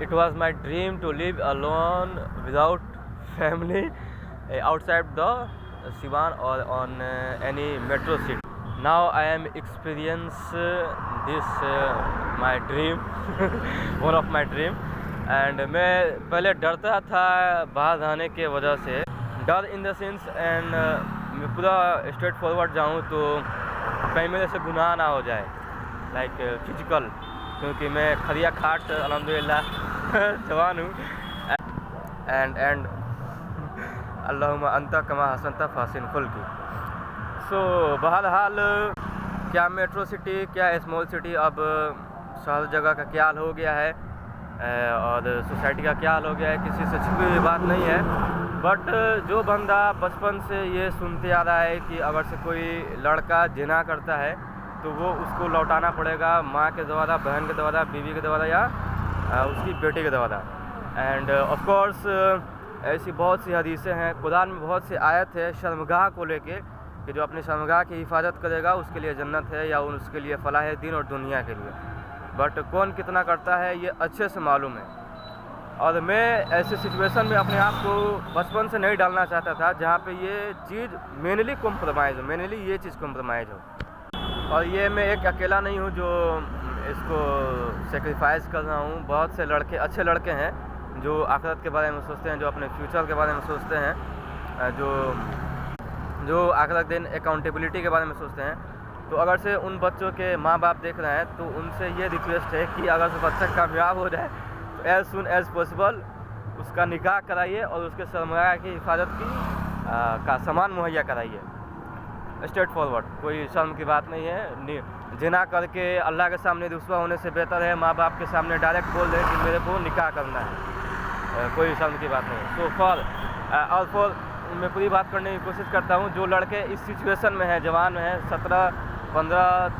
It was my dream to live alone without family outside the Siwan or on any metro city. Now I am experience this my dream one of my dream. And मैं पहले डरता था बाहर आने के वजह से, डर इन द सेंस एंड मैं पूरा स्ट्रेट फॉरवर्ड जाऊँ तो कहीं मेरे से गुनाह ना हो जाए, लाइक फिजिकल, क्योंकि मैं खरिया खाट अल्हम्दुलिल्लाह जवान हूँ। एंड अल्लाहुम्मा अंता कमा हसनता फासिन खुल्की। सो बहरहाल क्या मेट्रो सिटी क्या स्मॉल सिटी, अब शहर जगह का क्या हाल हो गया है और सोसाइटी का क्या हाल हो गया है, किसी से छुपी हुई बात नहीं है। बट जो बंदा बचपन से ये सुनते आ रहा है कि अगर से कोई लड़का जिना करता है तो वो उसको लौटाना पड़ेगा माँ के द्वारा, बहन के द्वारा, बीवी के द्वारा या उसकी बेटी के द्वारा। एंड ऑफ कोर्स ऐसी बहुत सी हदीसें हैं, कुरान में बहुत सी आयत है शर्मगाह को लेके कि जो अपनी शर्मगाह की हिफाजत करेगा उसके लिए जन्नत है या उसके लिए फलाह है दीन और दुनिया के लिए। बट कौन कितना करता है ये अच्छे से मालूम है, और मैं ऐसे सिचुएशन में अपने आप को बचपन से नहीं डालना चाहता था जहाँ पे ये चीज़ मेनली कॉम्प्रोमाइज़ हो, मेनली ये चीज़ कॉम्प्रोमाइज़ हो। और ये मैं एक अकेला नहीं हूँ जो इसको सेक्रीफाइस कर रहा हूँ, बहुत से लड़के, अच्छे लड़के हैं जो आखिरत के बारे में सोचते हैं, जो अपने फ्यूचर के बारे में सोचते हैं, जो आखिरत दिन अकाउंटेबिलिटी के बारे में सोचते हैं। तो अगर से उन बच्चों के माँ बाप देख रहे हैं तो उनसे ये रिक्वेस्ट है कि अगर से बच्चा कामयाब हो जाए तो एज सुन एज पॉसिबल उसका निकाह कराइए और उसके सरमाया की हिफाजत का सामान मुहैया कराइए। स्ट्रेट फॉरवर्ड, कोई शर्म की बात नहीं है। जिना करके अल्लाह के सामने रुस्वा होने से बेहतर है माँ बाप के सामने डायरेक्ट बोल दें कि मेरे को निकाह करना है, कोई शर्म की बात नहीं। सो फॉर मैं पूरी बात करने की कोशिश करता हूँ। जो लड़के इस सिचुएशन में हैं, जवान में हैं, 17, 15,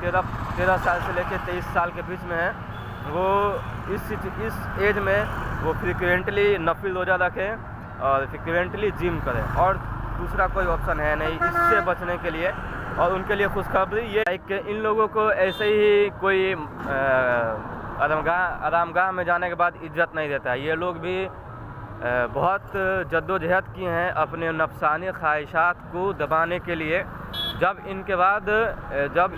13 साल से लेकर 23 साल के बीच में हैं, वो इस एज में वो फ्रिक्वेंटली नफिल रोज़ा रखें और फ्रिक्वेंटली जिम करें, और दूसरा कोई ऑप्शन है नहीं इससे बचने के लिए। और उनके लिए खुशखबरी ये है कि इन लोगों को ऐसे ही कोई आरामगाह में जाने के बाद इज्जत नहीं देता है। ये लोग भी बहुत जद्दोजहद की हैं अपने नफसानी ख्वाहिशात को दबाने के लिए, जब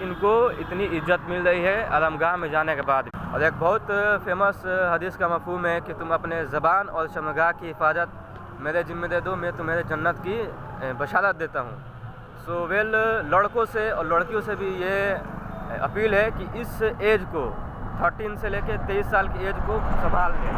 इनको इतनी इज्जत मिल रही है आरामगाह में जाने के बाद। और एक बहुत फेमस हदीस का मफहूम है कि तुम अपने ज़बान और शर्मगाह की हिफाजत मेरे ज़िम्मे दे दो, मैं तुम्हें जन्नत की बशारत देता हूँ। सो लड़कों से और लड़कियों से भी ये अपील है कि इस एज को 13 से लेकर 23 साल की एज को संभाल लें।